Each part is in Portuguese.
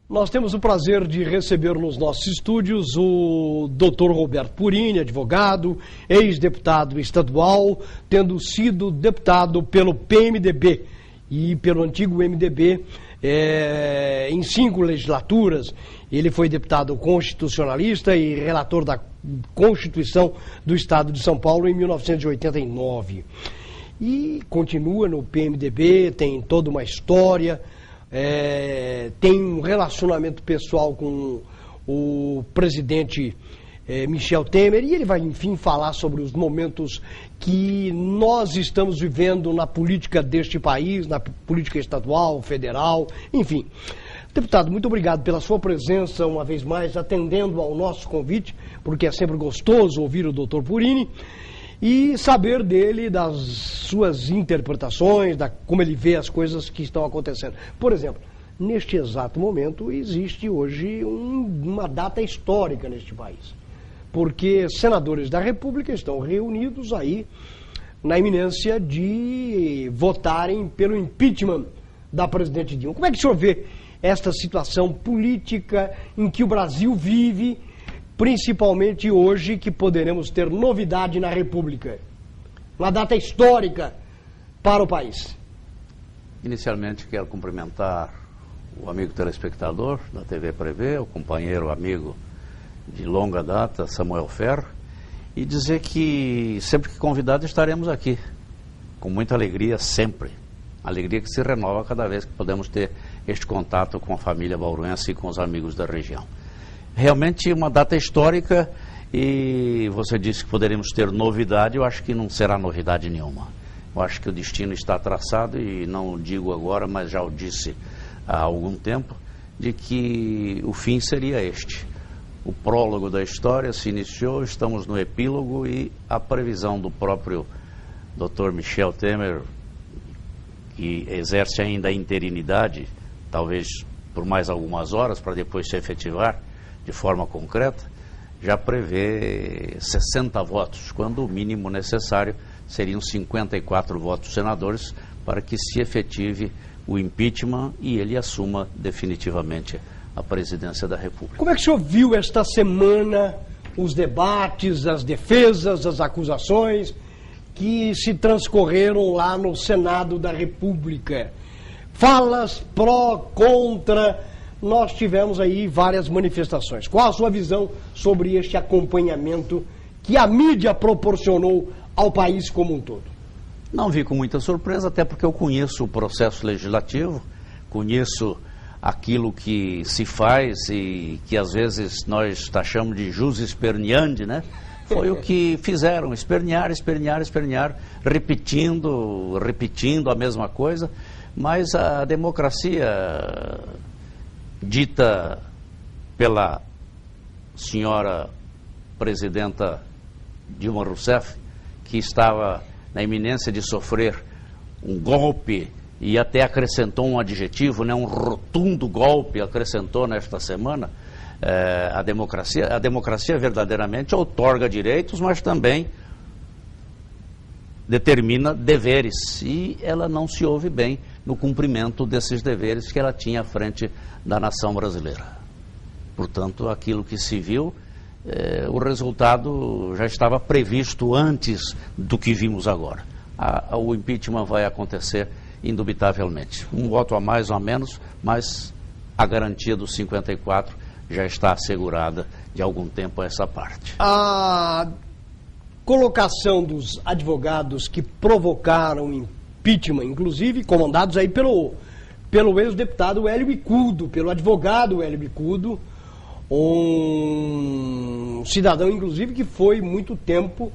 Nós temos o prazer de receber nos nossos estúdios o Dr. Roberto Purini, advogado, ex-deputado estadual, tendo sido deputado pelo PMDB e pelo antigo MDB em 5 legislaturas. Ele foi deputado constitucionalista e relator da Constituição do Estado de São Paulo em 1989. E continua no PMDB, tem toda uma história. Tem um relacionamento pessoal com o presidente Michel Temer, e ele vai, enfim, falar sobre os momentos que nós estamos vivendo na política deste país, na política estadual, federal, enfim. Deputado, muito obrigado pela sua presença, uma vez mais, atendendo ao nosso convite, porque é sempre gostoso ouvir o doutor Purini e saber dele, das suas interpretações, como ele vê as coisas que estão acontecendo. Por exemplo, neste exato momento existe hoje uma data histórica neste país, porque senadores da República estão reunidos aí na iminência de votarem pelo impeachment da presidente Dilma. Como é que o senhor vê esta situação política em que o Brasil vive, principalmente hoje, que poderemos ter novidade na República? Uma data histórica para o país. Inicialmente quero cumprimentar o amigo telespectador da TV Prevê, o companheiro amigo de longa data, Samuel Ferro, e dizer que sempre que convidado estaremos aqui, com muita alegria sempre. Alegria que se renova cada vez que podemos ter este contato com a família bauruense e com os amigos da região. Realmente uma data histórica, e você disse que poderíamos ter novidade. Eu acho que não será novidade nenhuma. Eu acho que o destino está traçado, e não o digo agora, mas já o disse há algum tempo, de que o fim seria este. O prólogo da história se iniciou, estamos no epílogo, e a previsão do próprio Dr. Michel Temer, que exerce ainda a interinidade, talvez por mais algumas horas, para depois se efetivar de forma concreta, já prevê 60 votos, quando o mínimo necessário seriam 54 votos senadores para que se efetive o impeachment e ele assuma definitivamente a presidência da República. Como é que o senhor viu esta semana os debates, as defesas, as acusações que se transcorreram lá no Senado da República? Falas pró, contra, nós tivemos aí várias manifestações. Qual a sua visão sobre este acompanhamento que a mídia proporcionou ao país como um todo? Não vi com muita surpresa, até porque eu conheço o processo legislativo, conheço aquilo que se faz e que às vezes nós taxamos de jus esperneandi, né? Foi o que fizeram, espernear, repetindo a mesma coisa, mas a democracia dita pela senhora presidenta Dilma Rousseff, que estava na iminência de sofrer um golpe e até acrescentou um adjetivo, né, um rotundo golpe, acrescentou nesta semana. A democracia verdadeiramente outorga direitos, mas também determina deveres, e ela não se ouve bem no cumprimento desses deveres que ela tinha à frente da nação brasileira. Portanto, aquilo que se viu, o resultado já estava previsto antes do que vimos agora. O impeachment vai acontecer indubitavelmente. Um voto a mais ou a menos, mas a garantia dos 54 já está assegurada de algum tempo a essa parte. A colocação dos advogados que provocaram impeachment, inclusive comandados aí pelo ex-deputado Hélio Bicudo, pelo advogado Hélio Bicudo, um cidadão, inclusive, que foi muito tempo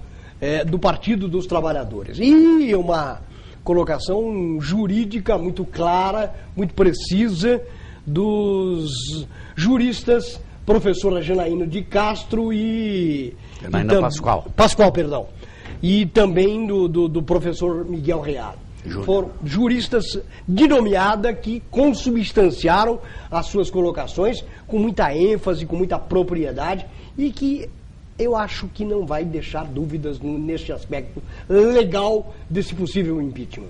do Partido dos Trabalhadores. E uma colocação jurídica muito clara, muito precisa, dos juristas, professora Janaína de Castro e Pascoal, perdão. E também do professor Miguel Reale. Foram juristas de nomeada que consubstanciaram as suas colocações com muita ênfase, com muita propriedade, e que eu acho que não vai deixar dúvidas neste aspecto legal desse possível impeachment.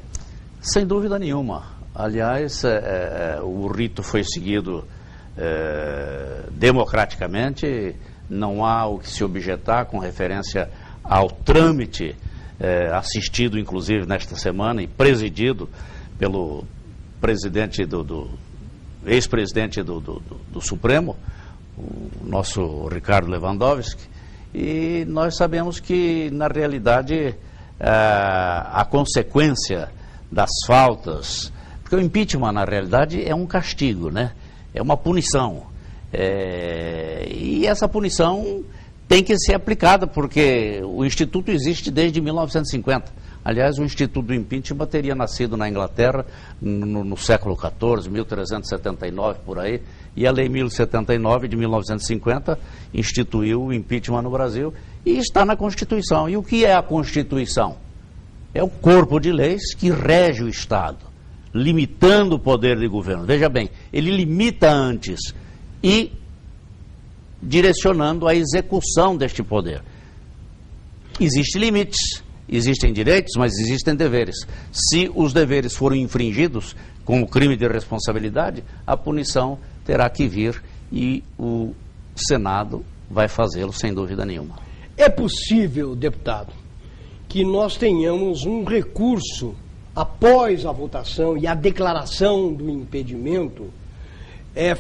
Sem dúvida nenhuma. Aliás, o rito foi seguido democraticamente, não há o que se objetar com referência ao trâmite assistido, inclusive, nesta semana e presidido pelo presidente ex-presidente do Supremo, o nosso Ricardo Lewandowski, e nós sabemos que, na realidade, a consequência das faltas, porque o impeachment, na realidade, é um castigo, né? É uma punição. E essa punição tem que ser aplicada, porque o Instituto existe desde 1950. Aliás, o Instituto do Impeachment teria nascido na Inglaterra no século XIV, 1379, por aí, e a Lei 1079 de 1950 instituiu o impeachment no Brasil e está na Constituição. E o que é a Constituição? É o corpo de leis que rege o Estado, limitando o poder de governo. Veja bem, ele limita antes e direcionando a execução deste poder. Existem limites, existem direitos, mas existem deveres. Se os deveres forem infringidos, como crime de responsabilidade, a punição terá que vir e o Senado vai fazê-lo sem dúvida nenhuma. É possível, deputado, que nós tenhamos um recurso após a votação e a declaração do impedimento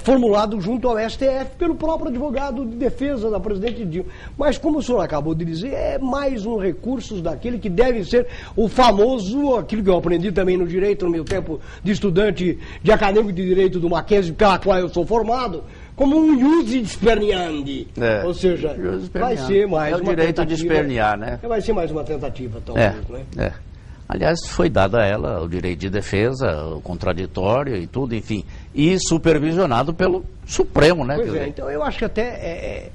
formulado junto ao STF pelo próprio advogado de defesa da presidente Dilma. Mas, como o senhor acabou de dizer, é mais um recurso daquele que deve ser o famoso, aquilo que eu aprendi também no direito, no meu tempo de estudante de acadêmico de direito do Mackenzie, pela qual eu sou formado, como um ius esperneandi. Ou seja, vai ser mais uma tentativa. É o direito de espernear, né? Vai ser mais uma tentativa, talvez, né? Aliás, foi dado a ela o direito de defesa, o contraditório e tudo, enfim, e supervisionado pelo Supremo, né? Pois então eu acho que até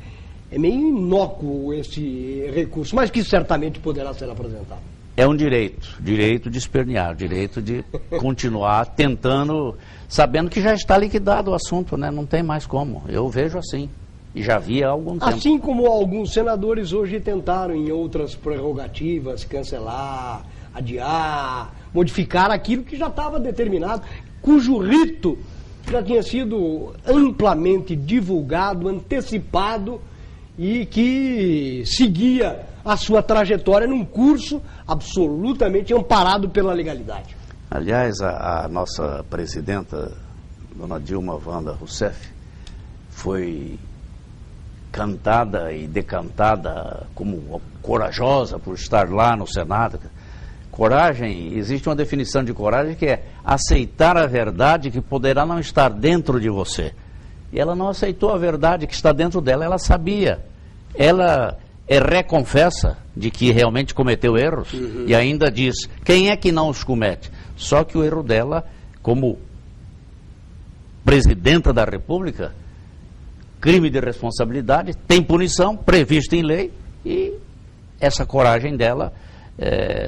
é meio inócuo esse recurso, mas que certamente poderá ser apresentado. É um direito de espernear, direito de continuar tentando, sabendo que já está liquidado o assunto, né? Não tem mais como, eu vejo assim, e já vi há algum tempo. Assim como alguns senadores hoje tentaram em outras prerrogativas cancelar, adiar, modificar aquilo que já estava determinado, cujo rito já tinha sido amplamente divulgado, antecipado e que seguia a sua trajetória num curso absolutamente amparado pela legalidade. Aliás, a nossa presidenta, dona Dilma Wanda Rousseff, foi cantada e decantada como corajosa por estar lá no Senado. Coragem, existe uma definição de coragem que é aceitar a verdade que poderá não estar dentro de você. E ela não aceitou a verdade que está dentro dela, ela sabia. Ela reconfessa de que realmente cometeu erros e ainda diz, quem é que não os comete? Só que o erro dela, como presidenta da República, crime de responsabilidade, tem punição prevista em lei e essa coragem dela...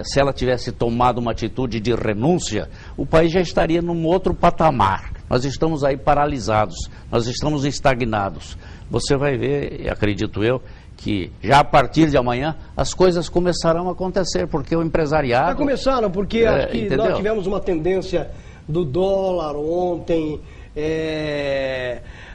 se ela tivesse tomado uma atitude de renúncia, o país já estaria num outro patamar. Nós estamos aí paralisados, nós estamos estagnados. Você vai ver, acredito eu, que já a partir de amanhã as coisas começarão a acontecer, porque o empresariado... Já começaram, porque acho que nós tivemos uma tendência do dólar ontem,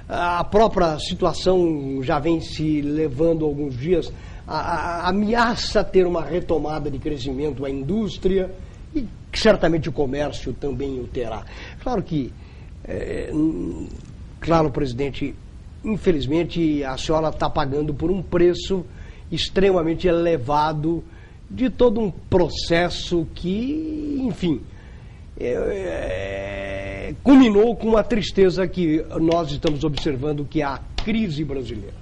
a própria situação já vem se levando alguns dias... ameaça ter uma retomada de crescimento a indústria e certamente o comércio também o terá. Claro que, presidente, infelizmente a senhora está pagando por um preço extremamente elevado de todo um processo que, enfim, culminou com uma tristeza que nós estamos observando, que é a crise brasileira.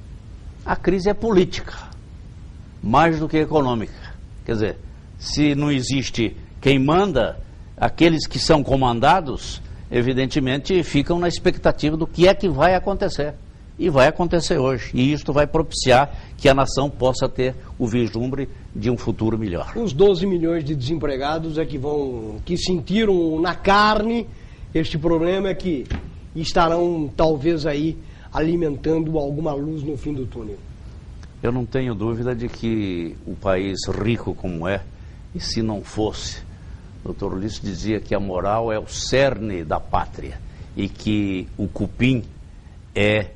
A crise é política, mais do que econômica. Quer dizer, se não existe quem manda, aqueles que são comandados, evidentemente ficam na expectativa do que é que vai acontecer. E vai acontecer hoje. E isto vai propiciar que a nação possa ter o vislumbre de um futuro melhor. Os 12 milhões de desempregados que sentiram na carne este problema, que estarão talvez aí alimentando alguma luz no fim do túnel. Eu não tenho dúvida de que o país rico como é, e se não fosse, o Dr. Ulisses dizia que a moral é o cerne da pátria e que o cupim é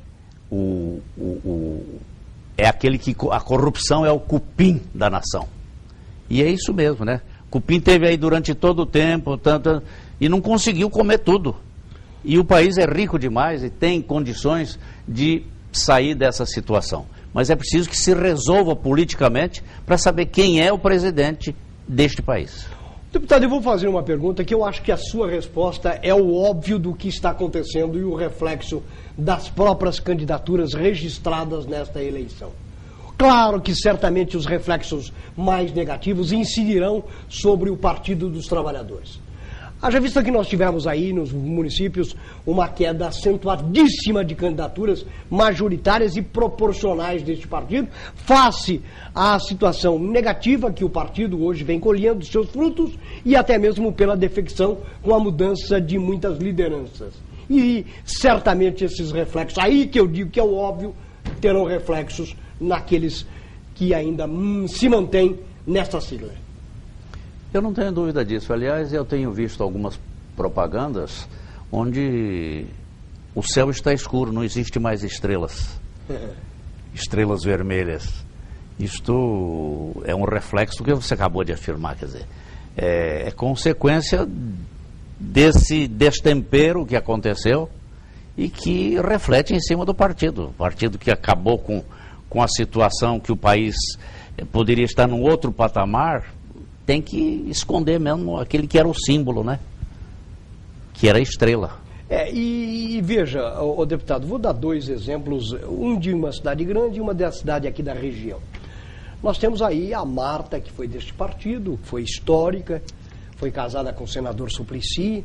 é aquele que a corrupção é o cupim da nação. E é isso mesmo, né? Cupim teve aí durante todo o tempo, e não conseguiu comer tudo. E o país é rico demais e tem condições de sair dessa situação. Mas é preciso que se resolva politicamente para saber quem é o presidente deste país. Deputado, eu vou fazer uma pergunta que eu acho que a sua resposta é o óbvio do que está acontecendo e o reflexo das próprias candidaturas registradas nesta eleição. Claro que certamente os reflexos mais negativos incidirão sobre o Partido dos Trabalhadores. Haja vista que nós tivemos aí nos municípios uma queda acentuadíssima de candidaturas majoritárias e proporcionais deste partido, face à situação negativa que o partido hoje vem colhendo seus frutos e até mesmo pela defecção com a mudança de muitas lideranças. E certamente esses reflexos, aí que eu digo que é o óbvio, terão reflexos naqueles que ainda se mantêm nesta sigla. Eu não tenho dúvida disso. Aliás, eu tenho visto algumas propagandas onde o céu está escuro, não existe mais estrelas. Estrelas vermelhas. Isto é um reflexo do que você acabou de afirmar, quer dizer, é consequência desse destempero que aconteceu e que reflete em cima do partido. O partido que acabou com a situação que o país poderia estar num outro patamar, tem que esconder mesmo aquele que era o símbolo, né? Que era a estrela. E veja, deputado, vou dar dois exemplos, um de uma cidade grande e uma da cidade aqui da região. Nós temos aí a Marta, que foi deste partido, foi histórica, foi casada com o senador Suplicy,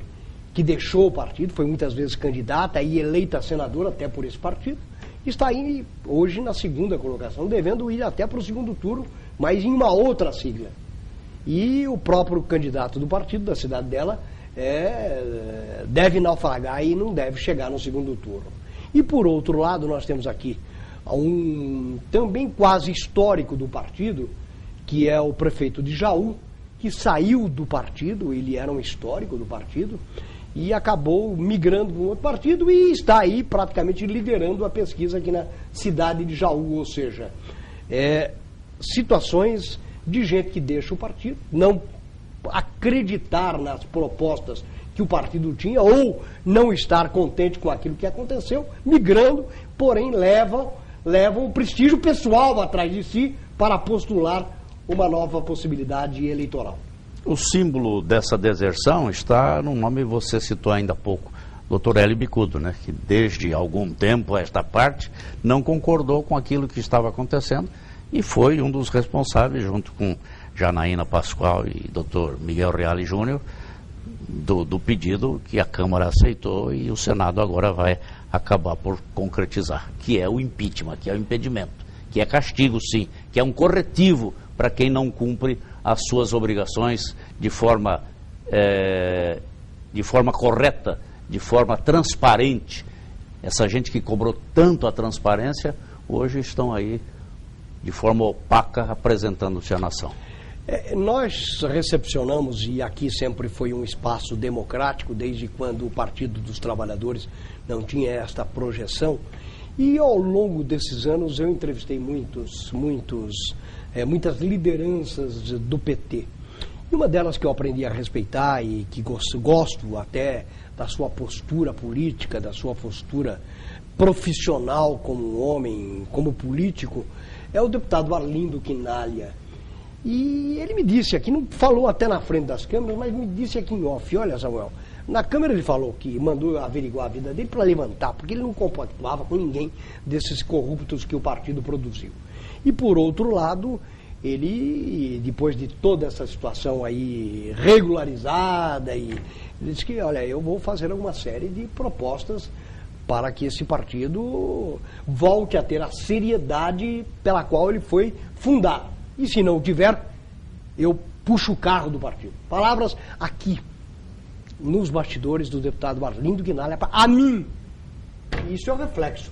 que deixou o partido, foi muitas vezes candidata e eleita senadora até por esse partido, está aí hoje na segunda colocação, devendo ir até para o segundo turno, mas em uma outra sigla. E o próprio candidato do partido, da cidade dela, deve naufragar e não deve chegar no segundo turno. E por outro lado, nós temos aqui um também quase histórico do partido, que é o prefeito de Jaú, que saiu do partido, ele era um histórico do partido, e acabou migrando para um outro partido e está aí praticamente liderando a pesquisa aqui na cidade de Jaú, ou seja, situações de gente que deixa o partido, não acreditar nas propostas que o partido tinha ou não estar contente com aquilo que aconteceu, migrando, porém levam o prestígio pessoal atrás de si para postular uma nova possibilidade eleitoral. O símbolo dessa deserção está no nome que você citou ainda há pouco, Dr. Hélio Bicudo, né, que desde algum tempo a esta parte não concordou com aquilo que estava acontecendo e foi um dos responsáveis, junto com Janaína Pascoal e Dr. Miguel Reale Júnior, do pedido que a Câmara aceitou e o Senado agora vai acabar por concretizar, que é o impeachment, que é o impedimento, que é castigo sim, que é um corretivo para quem não cumpre as suas obrigações de forma correta, de forma transparente. Essa gente que cobrou tanto a transparência, hoje estão aí de forma opaca apresentando-se à nação. Nós recepcionamos, e aqui sempre foi um espaço democrático, desde quando o Partido dos Trabalhadores não tinha esta projeção, e ao longo desses anos eu entrevistei muitas lideranças do PT. E uma delas que eu aprendi a respeitar e que gosto até da sua postura política, da sua postura profissional como homem, como político, é o deputado Arlindo Quinalha. E ele me disse aqui, não falou até na frente das câmeras, mas me disse aqui em off, olha, Samuel, na câmera ele falou que mandou averiguar a vida dele para levantar, porque ele não compactuava com ninguém desses corruptos que o partido produziu. E por outro lado, ele, depois de toda essa situação aí regularizada, ele disse que, olha, eu vou fazer uma série de propostas para que esse partido volte a ter a seriedade pela qual ele foi fundado. E se não tiver, eu puxo o carro do partido. Palavras aqui, nos bastidores do deputado Arlindo Quinalha, a mim. Isso é um reflexo.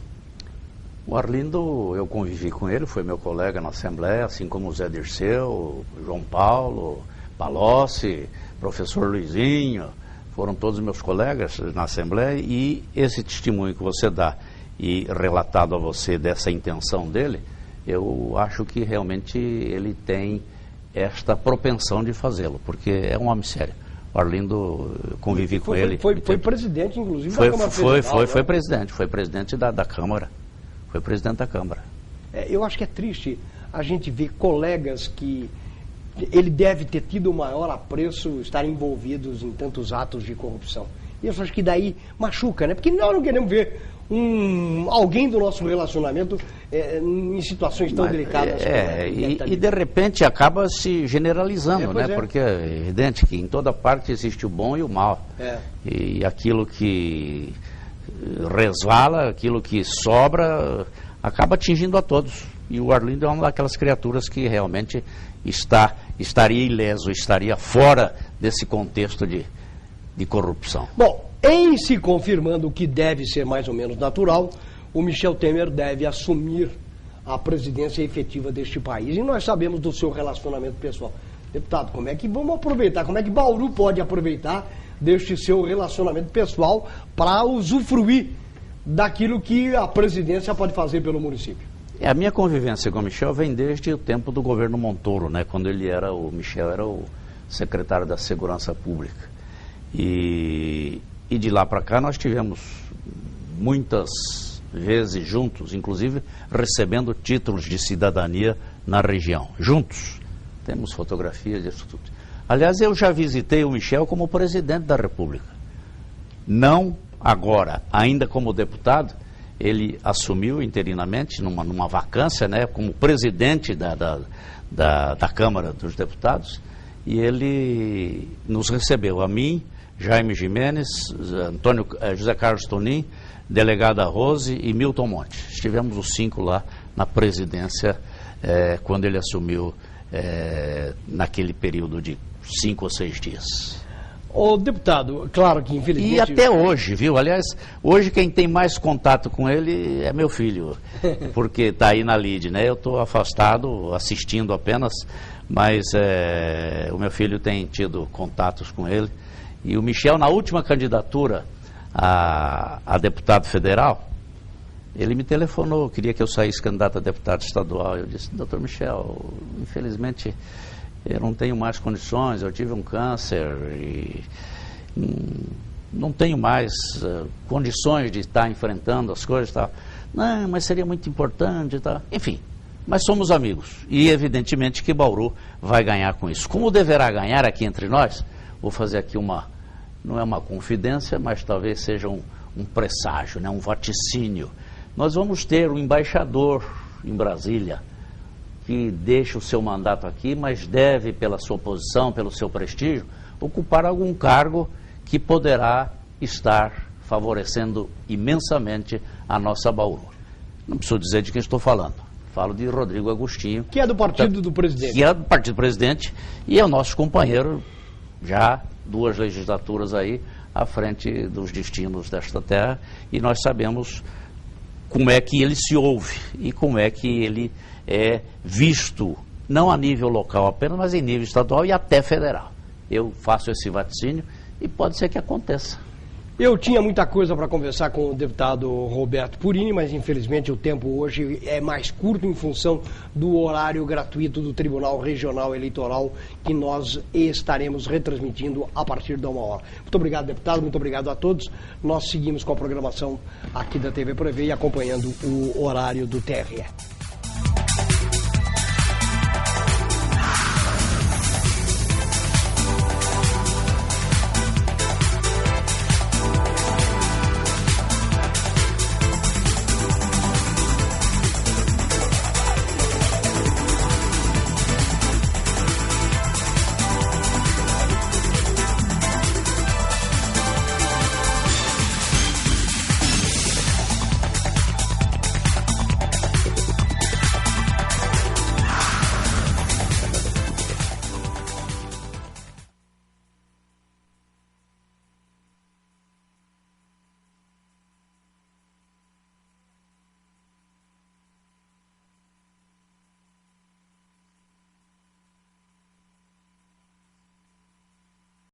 O Arlindo, eu convivi com ele, foi meu colega na Assembleia, assim como o Zé Dirceu, João Paulo, Palocci, professor Luizinho, foram todos meus colegas na Assembleia, e esse testemunho que você dá e relatado a você dessa intenção dele, eu acho que realmente ele tem esta propensão de fazê-lo, porque é um homem sério. O Arlindo, convivi com ele. Foi presidente, inclusive, da Câmara Federal. Foi presidente da Câmara. Foi presidente da Câmara. Eu acho que é triste a gente ver colegas que ele deve ter tido o maior apreço estarem envolvidos em tantos atos de corrupção. E eu acho que daí machuca, né? Porque nós não queremos ver alguém do nosso relacionamento em situações tão delicadas. E de repente acaba se generalizando, né? Porque é evidente que em toda parte existe o bom e o mal. E aquilo que resvala, aquilo que sobra, acaba atingindo a todos. E o Arlindo é uma daquelas criaturas que realmente estaria ileso, estaria fora desse contexto de corrupção. Bom, em se confirmando o que deve ser mais ou menos natural, o Michel Temer deve assumir a presidência efetiva deste país. E nós sabemos do seu relacionamento pessoal. Deputado, como é que vamos aproveitar, como é que Bauru pode aproveitar deste seu relacionamento pessoal para usufruir daquilo que a presidência pode fazer pelo município? A minha convivência com o Michel vem desde o tempo do governo Montoro, né? Quando o Michel era o secretário da Segurança Pública. E de lá para cá nós tivemos muitas vezes juntos, inclusive recebendo títulos de cidadania na região, juntos. Temos fotografias disso tudo. Aliás, eu já visitei o Michel como presidente da República. Não agora, ainda como deputado, ele assumiu interinamente, numa vacância, né, como presidente da Câmara dos Deputados, e ele nos recebeu, a mim, Jaime Gimenez, José Carlos Tonin, delegada Rose e Milton Monte. Estivemos os 5 lá na presidência quando ele assumiu naquele período de 5 ou 6 dias. Ô, deputado, claro que infelizmente... E até hoje, viu? Aliás, hoje quem tem mais contato com ele é meu filho, porque está aí na lide, né? Eu estou afastado, assistindo apenas, mas o meu filho tem tido contatos com ele. E o Michel, na última candidatura a deputado federal, ele me telefonou, queria que eu saísse candidato a deputado estadual. Eu disse, doutor Michel, infelizmente eu não tenho mais condições, eu tive um câncer e não tenho mais condições de estar enfrentando as coisas e tal. Não, mas seria muito importante e tal. Enfim, mas somos amigos e evidentemente que Bauru vai ganhar com isso. Como deverá ganhar aqui entre nós, vou fazer aqui não é uma confidência, mas talvez seja um presságio, né, um vaticínio. Nós vamos ter um embaixador em Brasília, que deixa o seu mandato aqui, mas deve, pela sua posição, pelo seu prestígio, ocupar algum cargo que poderá estar favorecendo imensamente a nossa Bauru. Não preciso dizer de quem estou falando. Falo de Rodrigo Agostinho. Que é do partido do presidente. Que é do partido do presidente e é o nosso companheiro, já 2 legislaturas aí, à frente dos destinos desta terra. E nós sabemos como é que ele se ouve e como é que ele é visto, não a nível local apenas, mas em nível estadual e até federal. Eu faço esse vaticínio e pode ser que aconteça. Eu tinha muita coisa para conversar com o deputado Roberto Purini, mas infelizmente o tempo hoje é mais curto em função do horário gratuito do Tribunal Regional Eleitoral que nós estaremos retransmitindo a partir da 1h. Muito obrigado, deputado, muito obrigado a todos. Nós seguimos com a programação aqui da TV Prevê e acompanhando o horário do TRE.